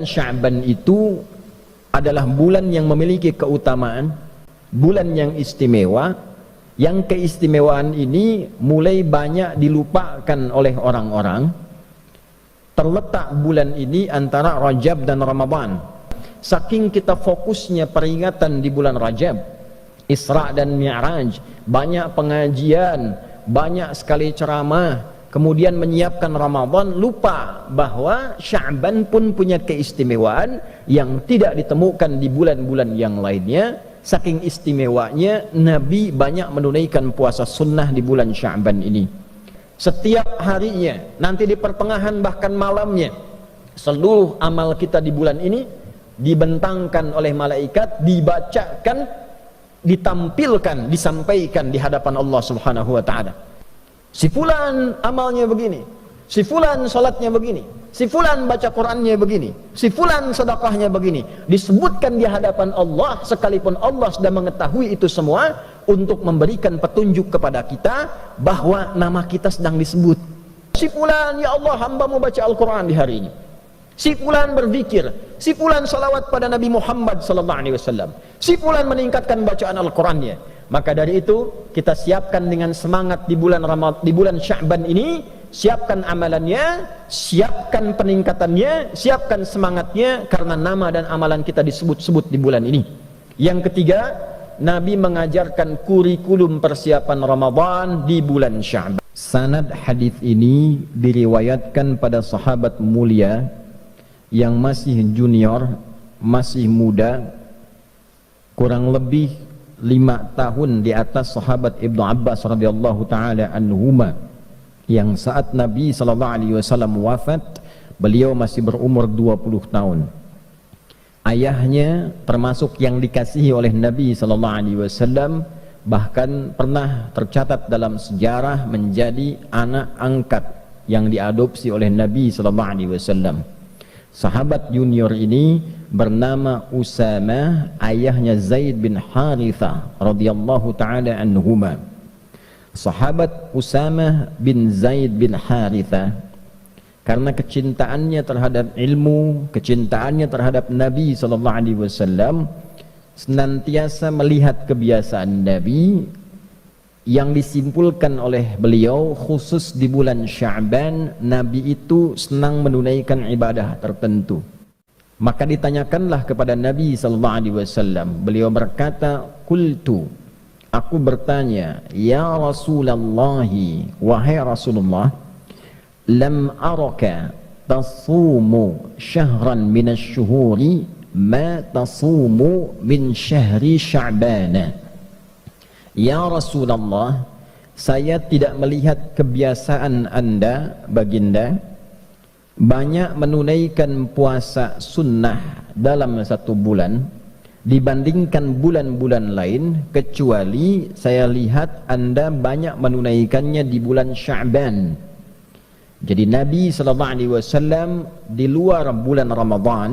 bulan Sya'ban itu adalah bulan yang memiliki keutamaan, bulan yang istimewa, yang keistimewaan ini mulai banyak dilupakan oleh orang-orang. Terletak bulan ini antara Rajab dan Ramadan. Saking kita fokusnya peringatan di bulan Rajab, Isra dan Mi'raj, banyak pengajian, banyak sekali ceramah, kemudian menyiapkan Ramadan, lupa bahwa Sya'ban pun punya keistimewaan yang tidak ditemukan di bulan-bulan yang lainnya. Saking istimewanya, Nabi banyak menunaikan puasa sunnah di bulan Sya'ban ini. Setiap harinya, nanti di pertengahan bahkan malamnya, seluruh amal kita di bulan ini dibentangkan oleh malaikat, dibacakan, ditampilkan, disampaikan di hadapan Allah Subhanahu wa ta'ala. Si fulan amalnya begini, si fulan salatnya begini, si fulan baca Qur'annya begini, si fulan sedekahnya begini. Disebutkan di hadapan Allah, sekalipun Allah sudah mengetahui itu semua, untuk memberikan petunjuk kepada kita bahwa nama kita sedang disebut. Si fulan, ya Allah, hamba mau baca Al-Quran di hari ini. Si fulan berzikir, si fulan salawat pada Nabi Muhammad SAW, si fulan meningkatkan bacaan Al-Qurannya. Maka dari itu kita siapkan dengan semangat di bulan Sya'ban ini, siapkan amalannya, siapkan peningkatannya, siapkan semangatnya, karena nama dan amalan kita disebut-sebut di bulan ini. Yang ketiga, Nabi mengajarkan kurikulum persiapan Ramadan di bulan Sya'ban. Sanad hadis ini diriwayatkan pada sahabat mulia yang masih junior, masih muda, kurang lebih 5 tahun di atas sahabat Ibnu Abbas radhiyallahu taala anhuma, yang saat Nabi SAW wafat, beliau masih berumur 20 tahun. Ayahnya termasuk yang dikasihi oleh Nabi SAW, bahkan pernah tercatat dalam sejarah menjadi anak angkat yang diadopsi oleh Nabi SAW. Sahabat junior ini bernama Usamah, ayahnya Zaid bin Harithah radhiyallahu taala anhuma. Sahabat Usamah bin Zaid bin Harithah, karena kecintaannya terhadap ilmu, kecintaannya terhadap Nabi SAW, senantiasa melihat kebiasaan Nabi yang disimpulkan oleh beliau, khusus di bulan Sya'ban, Nabi itu senang menunaikan ibadah tertentu. Maka ditanyakanlah kepada Nabi SAW, beliau berkata, "Qultu," aku bertanya, "Ya Rasulullah, wahai Rasulullah, lam araka tasumu syahran minasy-syuhuri ma tasumu min syahri Sya'ban." Ya Rasulullah, saya tidak melihat kebiasaan Anda, baginda, banyak menunaikan puasa sunnah dalam satu bulan dibandingkan bulan-bulan lain, kecuali saya lihat Anda banyak menunaikannya di bulan Sya'ban. Jadi Nabi SAW di luar bulan Ramadan,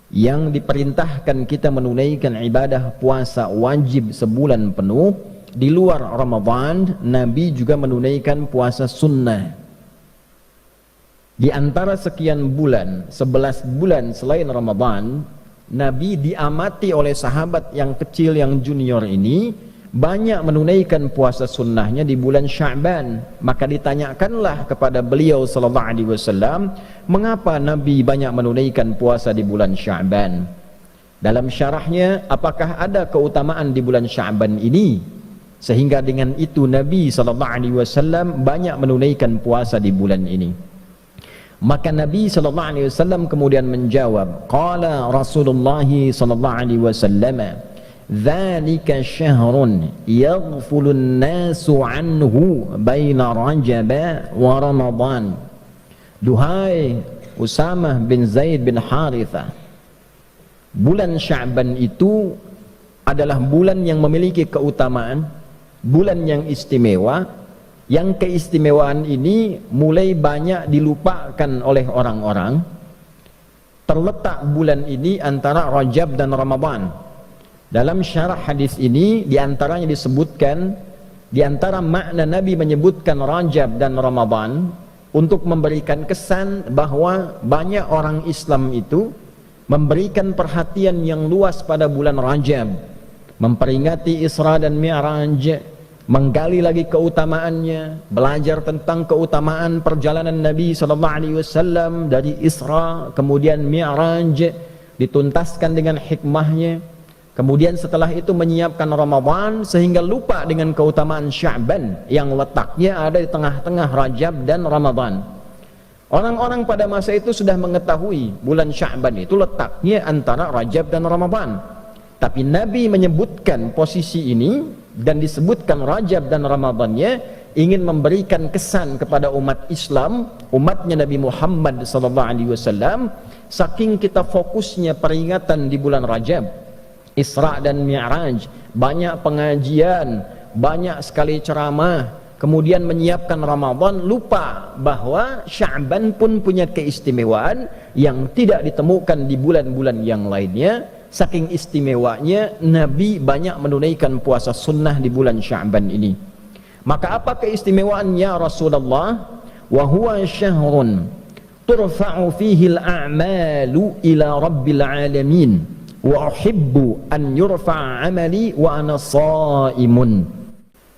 yang diperintahkan kita menunaikan ibadah puasa wajib sebulan penuh, di luar Ramadan Nabi juga menunaikan puasa sunnah. Di antara sekian bulan, 11 bulan selain Ramadan, Nabi diamati oleh sahabat yang kecil, yang junior ini banyak menunaikan puasa sunnahnya di bulan Sya'ban. Maka ditanyakanlah kepada beliau SAW, mengapa Nabi banyak menunaikan puasa di bulan Sya'ban? Dalam syarahnya, apakah ada keutamaan di bulan Sya'ban ini sehingga dengan itu Nabi SAW banyak menunaikan puasa di bulan ini? Maka Nabi SAW kemudian menjawab, qala Rasulullah SAW, dzalika syahrun yaghfulun nasu anhu baina Rajab wa Ramadan. Duhai Usamah bin Zaid bin Harithah, bulan Sya'ban itu adalah bulan yang memiliki keutamaan, bulan yang istimewa, yang keistimewaan ini mulai banyak dilupakan oleh orang-orang. Terletak bulan ini antara Rajab dan Ramadan. Dalam syarah hadis ini diantaranya disebutkan, diantara makna Nabi menyebutkan Rajab dan Ramadan untuk memberikan kesan bahwa banyak orang Islam itu memberikan perhatian yang luas pada bulan Rajab, memperingati Isra dan Mi'raj, menggali lagi keutamaannya, belajar tentang keutamaan perjalanan Nabi SAW dari Isra kemudian Mi'raj, dituntaskan dengan hikmahnya, kemudian setelah itu menyiapkan Ramadan sehingga lupa dengan keutamaan Sya'ban yang letaknya ada di tengah-tengah Rajab dan Ramadan. Orang-orang pada masa itu sudah mengetahui bulan Sya'ban itu letaknya antara Rajab dan Ramadan, tapi Nabi menyebutkan posisi ini dan disebutkan Rajab dan Ramadannya ingin memberikan kesan kepada umat Islam, umatnya Nabi Muhammad SAW, saking kita fokusnya peringatan di bulan Rajab, Isra dan Mi'raj, banyak pengajian, banyak sekali ceramah, kemudian menyiapkan Ramadan, lupa bahwa Sya'ban pun punya keistimewaan yang tidak ditemukan di bulan-bulan yang lainnya. Saking istimewanya Nabi banyak menunaikan puasa sunnah di bulan Sya'ban ini. Maka apa keistimewaannya Rasulullah? Wa huwa syahrun turfa'u fihi al-a'malu ila rabbil alamin wa uhibbu an yurfa'a 'amali wa ana sha'imun.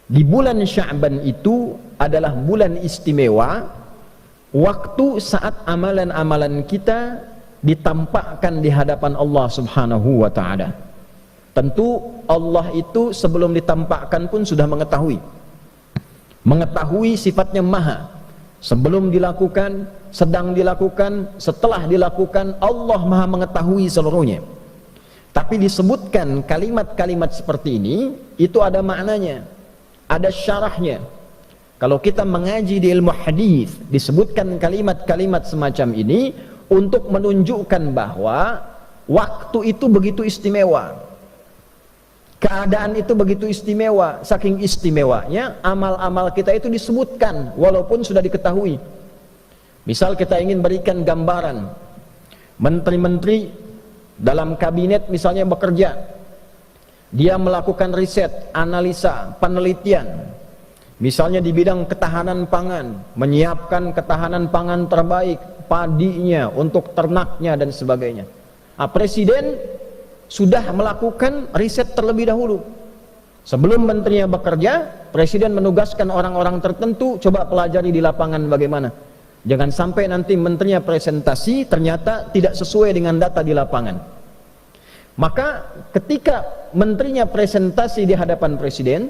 Di bulan Sya'ban itu adalah bulan istimewa, waktu saat amalan-amalan kita ditampakkan di hadapan Allah Subhanahu wa ta'ala. Tentu Allah itu sebelum ditampakkan pun sudah mengetahui sifatnya maha. Sebelum dilakukan, sedang dilakukan, setelah dilakukan, Allah maha mengetahui seluruhnya. Tapi disebutkan kalimat-kalimat seperti ini, itu ada maknanya, ada syarahnya. Kalau kita mengaji di ilmu hadis, disebutkan kalimat-kalimat semacam ini untuk menunjukkan bahwa waktu itu begitu istimewa, keadaan itu begitu istimewa. Saking istimewanya amal-amal kita itu disebutkan walaupun sudah diketahui. Misal kita ingin berikan gambaran, menteri-menteri dalam kabinet misalnya bekerja, dia melakukan riset, analisa, penelitian, misalnya di bidang ketahanan pangan, menyiapkan ketahanan pangan terbaik, padinya, untuk ternaknya dan sebagainya. Presiden sudah melakukan riset terlebih dahulu. Sebelum menterinya bekerja, presiden menugaskan orang-orang tertentu, coba pelajari di lapangan bagaimana. Jangan sampai nanti menterinya presentasi ternyata tidak sesuai dengan data di lapangan. Maka ketika menterinya presentasi di hadapan presiden,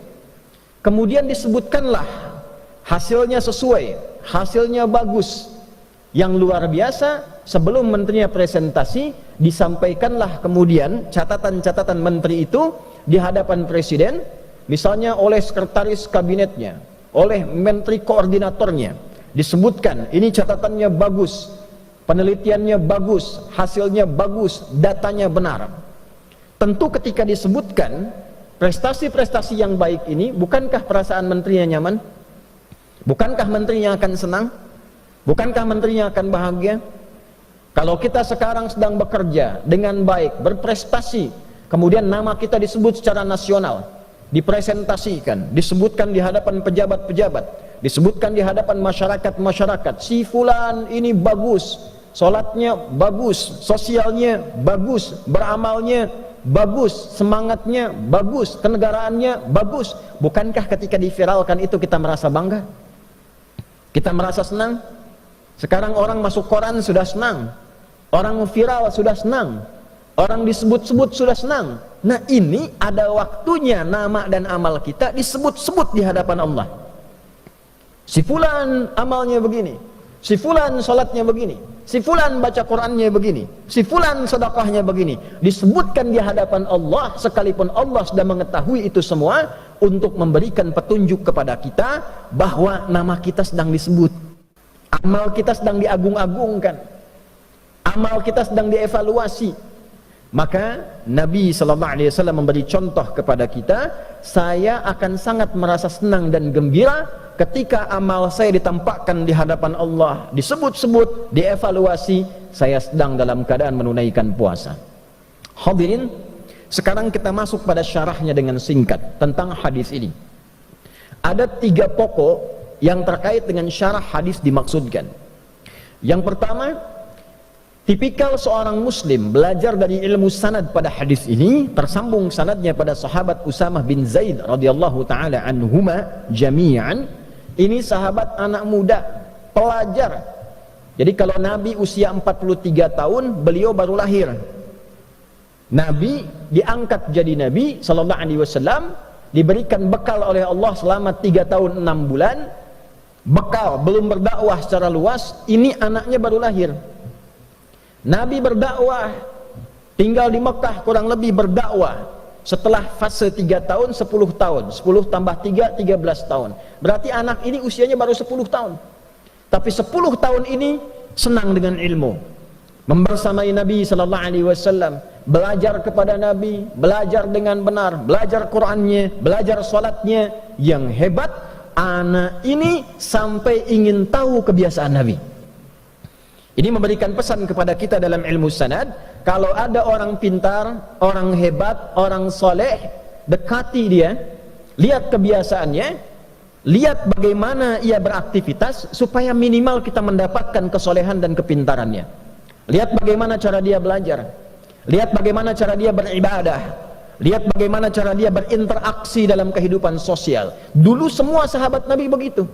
kemudian disebutkanlah hasilnya sesuai, hasilnya bagus, yang luar biasa. Sebelum menterinya presentasi, disampaikanlah kemudian catatan-catatan menteri itu di hadapan presiden, misalnya oleh sekretaris kabinetnya, oleh menteri koordinatornya, disebutkan ini catatannya bagus, penelitiannya bagus, hasilnya bagus, datanya benar. Tentu ketika disebutkan prestasi-prestasi yang baik ini, bukankah perasaan menterinya nyaman? Bukankah menterinya akan senang? Bukankah menterinya akan bahagia? Kalau kita sekarang sedang bekerja dengan baik, berprestasi, kemudian nama kita disebut secara nasional, dipresentasikan, disebutkan di hadapan pejabat-pejabat, disebutkan di hadapan masyarakat-masyarakat, si fulan ini bagus, sholatnya bagus, sosialnya bagus, beramalnya bagus, semangatnya bagus, kenegaraannya bagus. Bukankah ketika diviralkan itu kita merasa bangga? Kita merasa senang? Sekarang orang masuk koran sudah senang, orang viral sudah senang, orang disebut-sebut sudah senang. Nah, ini ada waktunya nama dan amal kita disebut-sebut di hadapan Allah. Si fulan amalnya begini, si fulan sholatnya begini, si fulan baca Qurannya begini, si fulan sedekahnya begini. Disebutkan di hadapan Allah, sekalipun Allah sudah mengetahui itu semua, untuk memberikan petunjuk kepada kita bahwa nama kita sedang disebut, amal kita sedang diagung-agungkan, amal kita sedang dievaluasi. Maka Nabi SAW memberi contoh kepada kita, saya akan sangat merasa senang dan gembira ketika amal saya ditampakkan di hadapan Allah, disebut-sebut, dievaluasi, saya sedang dalam keadaan menunaikan puasa. Hadirin, sekarang kita masuk pada syarahnya dengan singkat tentang hadis ini. Ada 3 pokok yang terkait dengan syarah hadis dimaksudkan. Yang pertama, tipikal seorang muslim belajar dari ilmu sanad pada hadis ini, tersambung sanadnya pada sahabat Usamah bin Zaid radhiyallahu taala anhuma jami'an. Ini sahabat anak muda, pelajar. Jadi kalau Nabi usia 43 tahun, beliau baru lahir. Nabi diangkat jadi Nabi sallallahu alaihi wasallam, diberikan bekal oleh Allah selama 3 tahun 6 bulan. Bekal, belum berdakwah secara luas, ini anaknya baru lahir. Nabi berdakwah, tinggal di Mekah kurang lebih berdakwah. Setelah fase 3 tahun, 10 tahun. 10 tambah 3, 13 tahun. Berarti anak ini usianya baru 10 tahun. Tapi 10 tahun ini senang dengan ilmu. Membersamai Nabi sallallahu alaihi wasallam, belajar kepada Nabi, belajar dengan benar, belajar Qur'annya, belajar salatnya. Yang hebat, anak ini sampai ingin tahu kebiasaan Nabi. Ini memberikan pesan kepada kita dalam ilmu sanad, kalau ada orang pintar, orang hebat, orang soleh, dekati dia, lihat kebiasaannya, lihat bagaimana ia beraktivitas, supaya minimal kita mendapatkan kesolehan dan kepintarannya. Lihat bagaimana cara dia belajar, lihat bagaimana cara dia beribadah, lihat bagaimana cara dia berinteraksi dalam kehidupan sosial. Dulu semua sahabat Nabi begitu.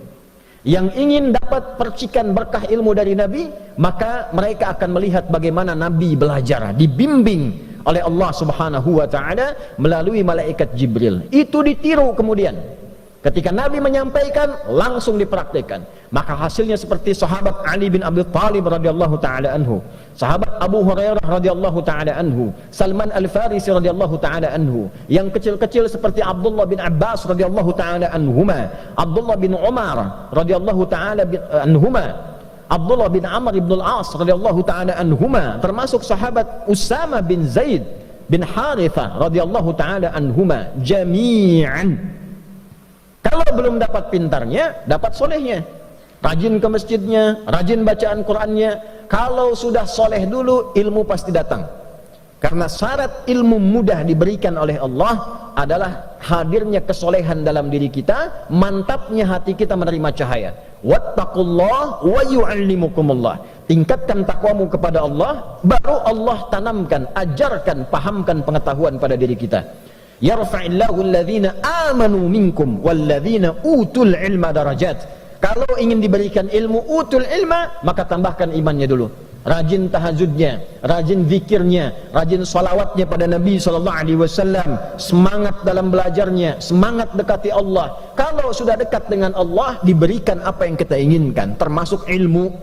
Yang ingin dapat percikan berkah ilmu dari Nabi, maka mereka akan melihat bagaimana Nabi belajar, dibimbing oleh Allah Subhanahu wa taala melalui malaikat Jibril. Itu ditiru kemudian. Ketika Nabi menyampaikan, langsung dipraktikkan. Maka hasilnya seperti sahabat Ali bin Abi Thalib radhiyallahu taala anhu, sahabat Abu Hurairah radhiyallahu taala anhu, Salman Al-Farisi radhiyallahu taala anhu, yang kecil-kecil seperti Abdullah bin Abbas radhiyallahu taala anhuma, Abdullah bin Umar radhiyallahu taala anhuma, Abdullah bin Amr bin Al-As radhiyallahu taala anhuma, termasuk sahabat Usamah bin Zaid bin Harithah radhiyallahu taala anhuma jami'an. Kalau belum dapat pintarnya, dapat solehnya. Rajin ke masjidnya, rajin bacaan Qur'annya. Kalau sudah soleh dulu, ilmu pasti datang. Karena syarat ilmu mudah diberikan oleh Allah adalah hadirnya kesolehan dalam diri kita, mantapnya hati kita menerima cahaya. Wattaqullah wa yu'allimukumullah. Tingkatkan takwamu kepada Allah, baru Allah tanamkan, ajarkan, pahamkan pengetahuan pada diri kita. Yarfa'illahu alladhina amanu minkum walladhina utul ilma darajat. Kalau ingin diberikan ilmu utul ilma, maka tambahkan imannya dulu. Rajin tahajudnya, rajin zikirnya, rajin salawatnya pada Nabi SAW, semangat dalam belajarnya, semangat dekati Allah. Kalau sudah dekat dengan Allah, diberikan apa yang kita inginkan, termasuk ilmu.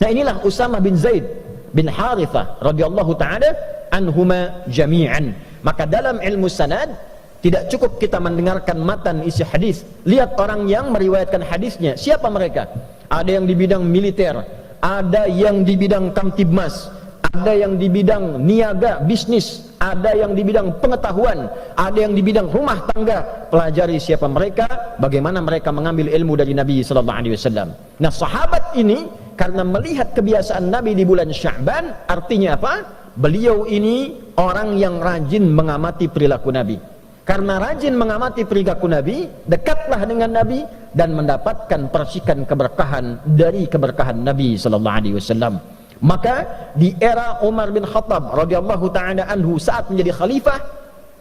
Nah, inilah Usamah bin Zaid bin Harithah radhiyallahu ta'ala anhuma jami'an. Maka dalam ilmu sanad tidak cukup kita mendengarkan matan isi hadis. Lihat orang yang meriwayatkan hadisnya, siapa mereka? Ada yang di bidang militer, ada yang di bidang kamtibmas, ada yang di bidang niaga bisnis, ada yang di bidang pengetahuan, ada yang di bidang rumah tangga. Pelajari siapa mereka, bagaimana mereka mengambil ilmu dari Nabi sallallahu alaihi wasallam. Nah, sahabat ini karena melihat kebiasaan Nabi di bulan Sya'ban, artinya apa? Beliau ini orang yang rajin mengamati perilaku Nabi. Karena rajin mengamati perilaku Nabi, dekatlah dengan Nabi dan mendapatkan percikan keberkahan dari keberkahan Nabi sallallahu alaihi wasallam. Maka di era Umar bin Khattab radhiyallahu taala anhu saat menjadi khalifah,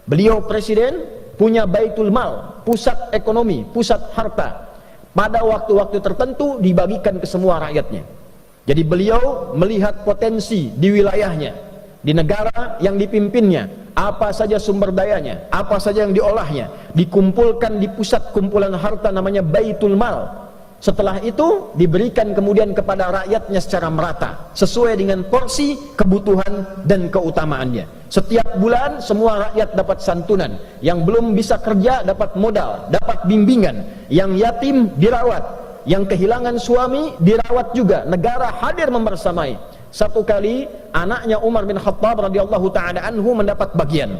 beliau presiden, punya Baitul Mal, pusat ekonomi, pusat harta. Pada waktu-waktu tertentu dibagikan ke semua rakyatnya. Jadi beliau melihat potensi di wilayahnya, di negara yang dipimpinnya, apa saja sumber dayanya, apa saja yang diolahnya, dikumpulkan di pusat kumpulan harta namanya Baitul Mal. Setelah itu diberikan kemudian kepada rakyatnya secara merata, sesuai dengan porsi, kebutuhan dan keutamaannya. Setiap bulan semua rakyat dapat santunan, yang belum bisa kerja dapat modal, dapat bimbingan, yang yatim dirawat, yang kehilangan suami dirawat juga, negara hadir membersamai. Satu kali anaknya Umar bin Khattab radhiyallahu taala anhu mendapat bagian.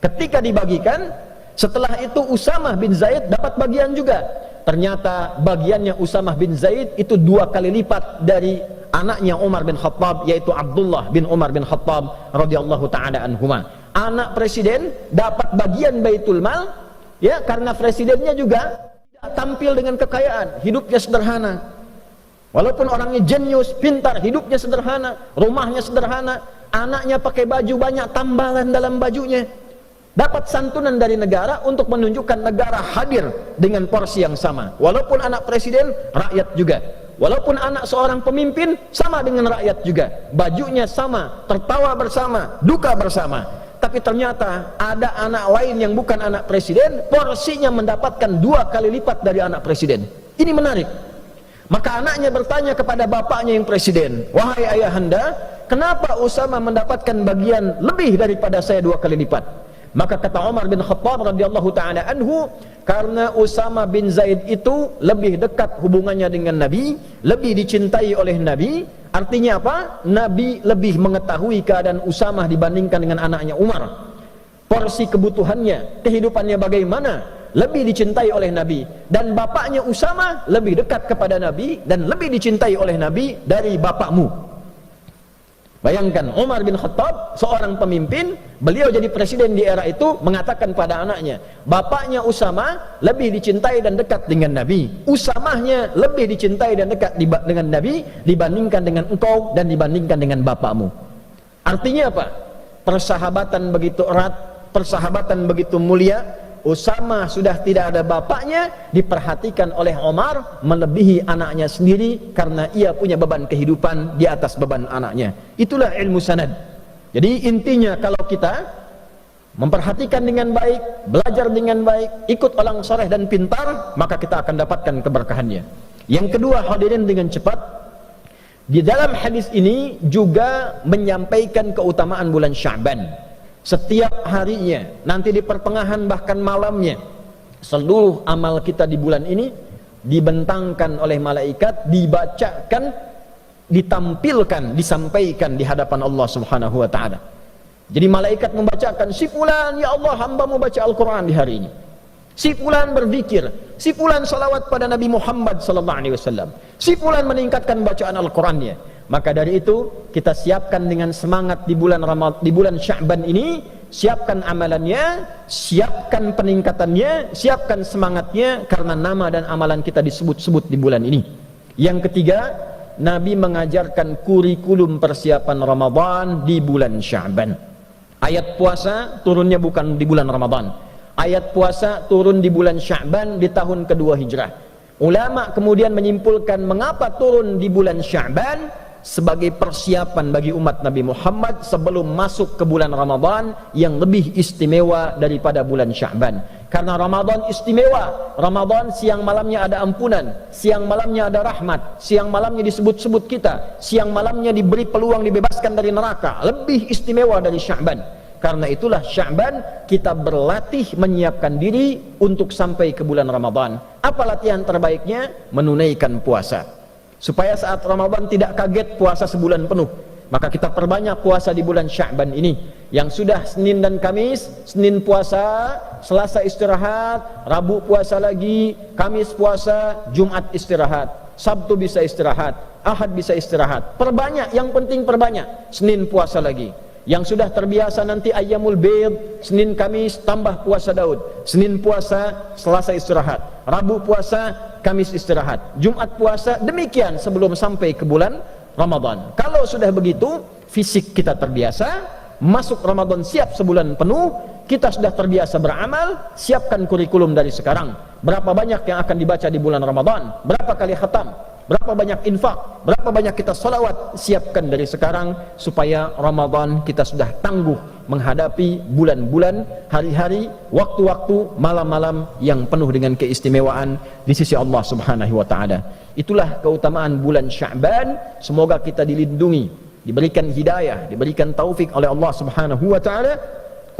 Ketika dibagikan, setelah itu Usamah bin Zaid dapat bagian juga. Ternyata bagiannya Usamah bin Zaid itu 2 kali lipat dari anaknya Umar bin Khattab, yaitu Abdullah bin Umar bin Khattab radhiyallahu taala anhuma. Anak presiden dapat bagian Baitul Mal, ya, karena presidennya juga tampil dengan kekayaan, hidupnya sederhana. Walaupun orangnya jenius, pintar, hidupnya sederhana, rumahnya sederhana, anaknya pakai baju banyak tambalan dalam bajunya. Dapat santunan dari negara untuk menunjukkan negara hadir dengan porsi yang sama. Walaupun anak presiden, rakyat juga. Walaupun anak seorang pemimpin, sama dengan rakyat juga. Bajunya sama, tertawa bersama, duka bersama. Tapi ternyata ada anak lain yang bukan anak presiden, porsinya mendapatkan 2 kali lipat dari anak presiden. Ini menarik. Maka anaknya bertanya kepada bapaknya yang presiden, "Wahai ayahanda, kenapa Usama mendapatkan bagian lebih daripada saya 2 kali lipat?" Maka kata Umar bin Khattab radhiyallahu taala anhu, karena Usama bin Zaid itu lebih dekat hubungannya dengan Nabi, lebih dicintai oleh Nabi. Artinya apa? Nabi lebih mengetahui keadaan Usama dibandingkan dengan anaknya Umar. Porsi kebutuhannya, kehidupannya bagaimana, lebih dicintai oleh Nabi. Dan bapaknya Usama lebih dekat kepada Nabi dan lebih dicintai oleh Nabi dari bapakmu. Bayangkan, Umar bin Khattab, seorang pemimpin, beliau jadi presiden di era itu, mengatakan pada anaknya, bapaknya Usama lebih dicintai dan dekat dengan Nabi. Usamahnya lebih dicintai dan dekat dengan Nabi dibandingkan dengan engkau dan dibandingkan dengan bapakmu. Artinya apa? Persahabatan begitu erat, persahabatan begitu mulia. Usama sudah tidak ada bapaknya, diperhatikan oleh Umar melebihi anaknya sendiri karena ia punya beban kehidupan di atas beban anaknya. Itulah ilmu sanad. Jadi intinya, kalau kita memperhatikan dengan baik, belajar dengan baik, ikut orang soleh dan pintar, maka kita akan dapatkan keberkahannya. Yang kedua, hadirin dengan cepat, di dalam hadis ini juga menyampaikan keutamaan bulan Sya'ban. Setiap harinya, nanti di pertengahan bahkan malamnya, seluruh amal kita di bulan ini dibentangkan oleh malaikat, dibacakan, ditampilkan, disampaikan di hadapan Allah Subhanahu wa taala. Jadi malaikat membacakan, si fulan, ya Allah, hamba-Mu baca Al-Qur'an di hari ini. Si fulan berzikir, si fulan salawat pada Nabi Muhammad sallallahu alaihi wasallam. Si fulan meningkatkan bacaan Al-Qur'annya. Maka dari itu kita siapkan dengan semangat di bulan di bulan Sya'ban ini, siapkan amalannya, siapkan peningkatannya, siapkan semangatnya, karena nama dan amalan kita disebut-sebut di bulan ini. Yang ketiga, Nabi mengajarkan kurikulum persiapan Ramadan di bulan Sya'ban. Ayat puasa turunnya bukan di bulan Ramadan. Ayat puasa turun di bulan Sya'ban di tahun kedua Hijrah. Ulama kemudian menyimpulkan mengapa turun di bulan Sya'ban, sebagai persiapan bagi umat Nabi Muhammad sebelum masuk ke bulan Ramadan yang lebih istimewa daripada bulan Sya'ban. Karena Ramadan istimewa, Ramadan siang malamnya ada ampunan, siang malamnya ada rahmat, siang malamnya disebut-sebut kita, siang malamnya diberi peluang dibebaskan dari neraka, lebih istimewa dari Sya'ban. Karena itulah Sya'ban kita berlatih menyiapkan diri untuk sampai ke bulan Ramadan. Apa latihan terbaiknya? Menunaikan puasa. Supaya saat Ramadan tidak kaget puasa sebulan penuh, maka kita perbanyak puasa di bulan Sya'ban ini. Yang sudah Senin dan Kamis, Senin puasa, Selasa istirahat, Rabu puasa lagi, Kamis puasa, Jumat istirahat, Sabtu bisa istirahat, Ahad bisa istirahat. Perbanyak, yang penting perbanyak. Senin puasa lagi. Yang sudah terbiasa nanti Ayyamul Bid, Senin Kamis tambah puasa Daud, Senin puasa, Selasa istirahat, Rabu puasa, Kamis istirahat, Jumat puasa, demikian sebelum sampai ke bulan Ramadan. Kalau sudah begitu, fisik kita terbiasa, masuk Ramadan siap sebulan penuh, kita sudah terbiasa beramal, siapkan kurikulum dari sekarang. Berapa banyak yang akan dibaca di bulan Ramadan, berapa kali khatam, berapa banyak infak, berapa banyak kita salawat, siapkan dari sekarang supaya Ramadan kita sudah tangguh menghadapi bulan-bulan, hari-hari, waktu-waktu, malam-malam yang penuh dengan keistimewaan di sisi Allah Subhanahu wa taala. Itulah keutamaan bulan Sya'ban. Semoga kita dilindungi, diberikan hidayah, diberikan taufik oleh Allah Subhanahu wa taala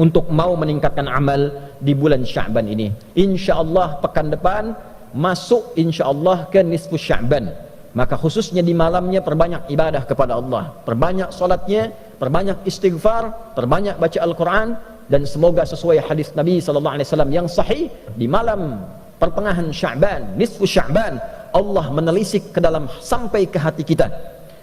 untuk mau meningkatkan amal di bulan Sya'ban ini. Insyaallah pekan depan masuk insyaallah ke nisfu Sya'ban, maka khususnya di malamnya perbanyak ibadah kepada Allah, perbanyak salatnya, perbanyak istighfar, perbanyak baca Al-Quran, dan semoga sesuai hadis Nabi SAW yang sahih, di malam pertengahan Sya'ban, nisfu Sya'ban, Allah menelisik ke dalam sampai ke hati kita.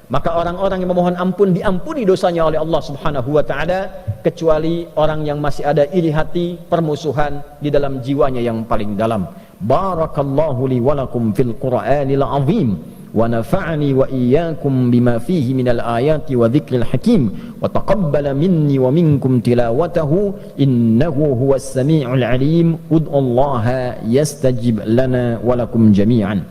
Maka orang-orang yang memohon ampun diampuni dosanya oleh Allah Subhanahu wa taala, kecuali orang yang masih ada iri hati, permusuhan di dalam jiwanya yang paling dalam. Barakallahu li wa lakum fil Qur'anil azim wa nafa'ani wa iyyakum bima fihi minal ayati wa dzikril hakim wa taqabbala minni wa minkum tilawatahu innahu huwas sami'ul alim. Ud'ullaha yastajib lana wa lakum jami'an.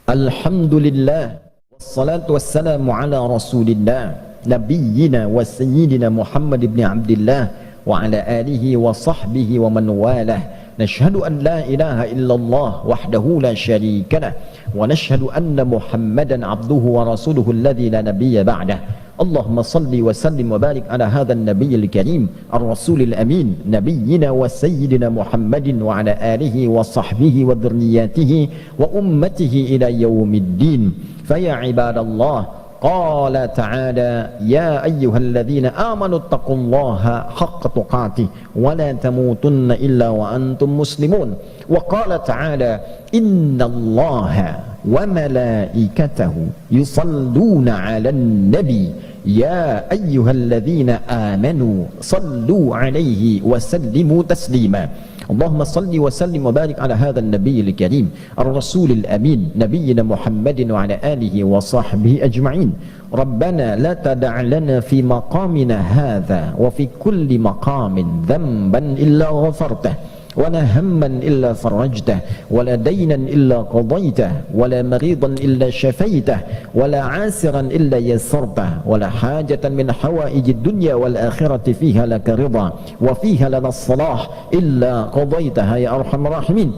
Alhamdulillah wassalatu wassalamu ala rasulillah nabiyyina wa sayyidina Muhammad ibn Abdillah wa ala alihi wa sahbihi wa man walah. Nashhadu an la ilaha illallah wahdahu la syarika lah wa nashhadu anna Muhammadan abduhu wa rasuluhu alladhi la nabiyya ba'dah. Allahumma salli wa sallim wa barik ala hadzal nabiyil karim ar-rasulil amin nabiyyina wa sayyidina Muhammadin wa ala alihi wa sahbihi wa dhurriyyatihi wa ummatihi ila yaumiddin. Fa ya ibadallah, qala ta'ala ya ayyuhalladzina amanu taqullaha haqqa tuqatih wa la tamutunna illa wa antum muslimun. Wa qala ta'ala innallaha wa malaikatahu yusalluna 'alan nabi ya ayyuhalladzina amanu sallu 'alaihi wa sallimu taslima. Allahumma salli wa sallim wa barik ala hadzal nabiyil karim ar-rasulil amin nabiyyina Muhammadin wa ala alihi wa sahbihi ajma'in. Rabbana la tada' lana fi maqamina hadza wa fi kulli maqamin dhanban illa ghafartah ولا هما إلا فرجته ولا دينا إلا قضيته ولا مريضا إلا شفيته ولا عاسرا إلا يسرته ولا حاجة من حوائج الدنيا والآخرة فيها لك رضا وفيها لنا الصلاح إلا قضيتها يا أرحم الراحمين.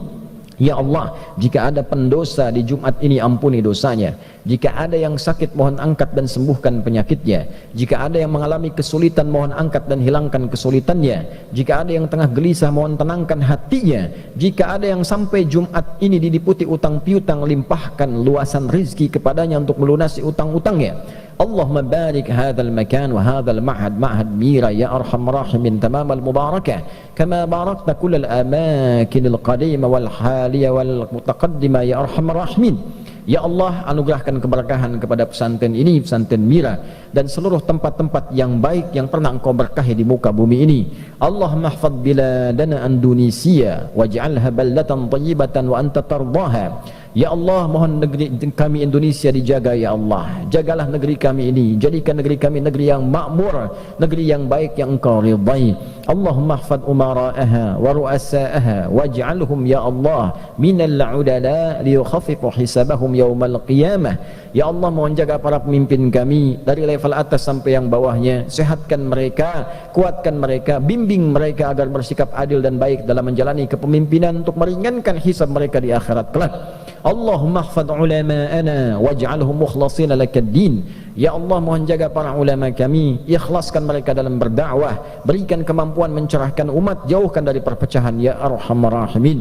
Ya Allah, jika ada pendosa di Jumat ini ampuni dosanya. Jika ada yang sakit mohon angkat dan sembuhkan penyakitnya. Jika ada yang mengalami kesulitan mohon angkat dan hilangkan kesulitannya. Jika ada yang tengah gelisah mohon tenangkan hatinya. Jika ada yang sampai Jumat ini diliputi utang piutang limpahkan luasan rizki kepadanya untuk melunasi utang-utangnya. Allahumma barik hadzal makan wa hadzal ma'had ma'had mira ya arhamar rahimin tamamal mubarakah kama barakta kullal amakinil qadima wal haliya wal mutaqaddima ya arhamar rahimin. Ya Allah, anugerahkan keberkahan kepada pesantren ini, pesantren Mira, dan seluruh tempat-tempat yang baik yang pernah Engkau berkahi di muka bumi ini. Allahumma hafadz biladana Indonesia waj'alha baldatan thayyibatan wa anta tardaha. Ya Allah, mohon negeri kami Indonesia dijaga ya Allah. Jagalah negeri kami ini, jadikan negeri kami negeri yang makmur, negeri yang baik yang Engkau ridai. Allahumma hafadz umara'aha wa ru'asa'aha waj'alhum ya Allah minal 'udala liyukhaffifu hisabahum yaumal qiyamah. Ya Allah, mohon jaga para pemimpin kami dari level atas sampai yang bawahnya. Sehatkan mereka, kuatkan mereka, bimbing mereka agar bersikap adil dan baik dalam menjalani kepemimpinan untuk meringankan hisab mereka di akhirat kelak. Allahumma hafadz ulama'ana waj'alhum mukhlashina lakad-din. Ya Allah, mohon jaga para ulama kami, ikhlaskan mereka dalam berdakwah, berikan kemampuan mencerahkan umat, jauhkan dari perpecahan ya arhamar rahimin.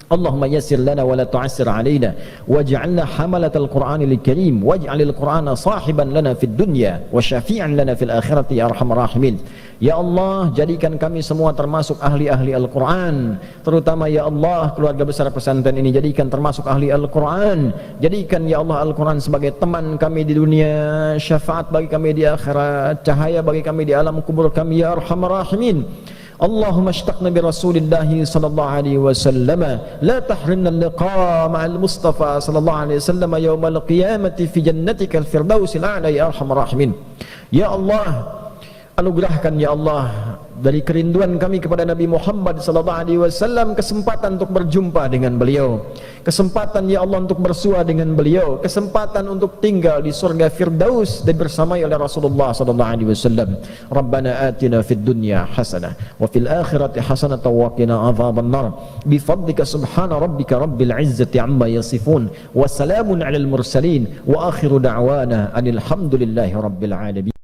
Allahumma yassir lana wa la tu'assir alaina waj'alna hamalatal Qur'anil karim waj'alil Qur'ana sahiban lana fid dunya wa syafi'an lana fil akhirati ya arhamar rahimin. Ya Allah, jadikan kami semua termasuk ahli-ahli Al-Quran, terutama ya Allah keluarga besar pesantren ini jadikan termasuk ahli Al-Quran. Jadikan ya Allah Al-Quran sebagai teman kami di dunia, syafaat bagi kami di akhirat, cahaya bagi kami di alam kubur kami ya arhamar rahimin. Allahumma ashtaqna bi rasulillahi sallallahu alaihi wasallam la tahrimna al-liqa ma'al mustafa sallallahu alaihi wasallam yawmal qiyamati fi jannatikal firdausil a'la ya arhamar rahimin. Ya Allah, anugerahkan ya Allah dari kerinduan kami kepada Nabi Muhammad sallallahu alaihi wasallam kesempatan untuk berjumpa dengan beliau, kesempatan ya Allah untuk bersua dengan beliau, kesempatan untuk tinggal di surga Firdaus dan bersamai oleh Rasulullah sallallahu alaihi wasallam. Rabbana atina fid dunya hasanah wa fil akhirati hasanah wa qina adzaban nar bi fadlika subhana rabbika rabbil izzati amma yasifun wa salamun alal mursalin wa akhiru da'wana anil hamdulillahi rabbil alamin.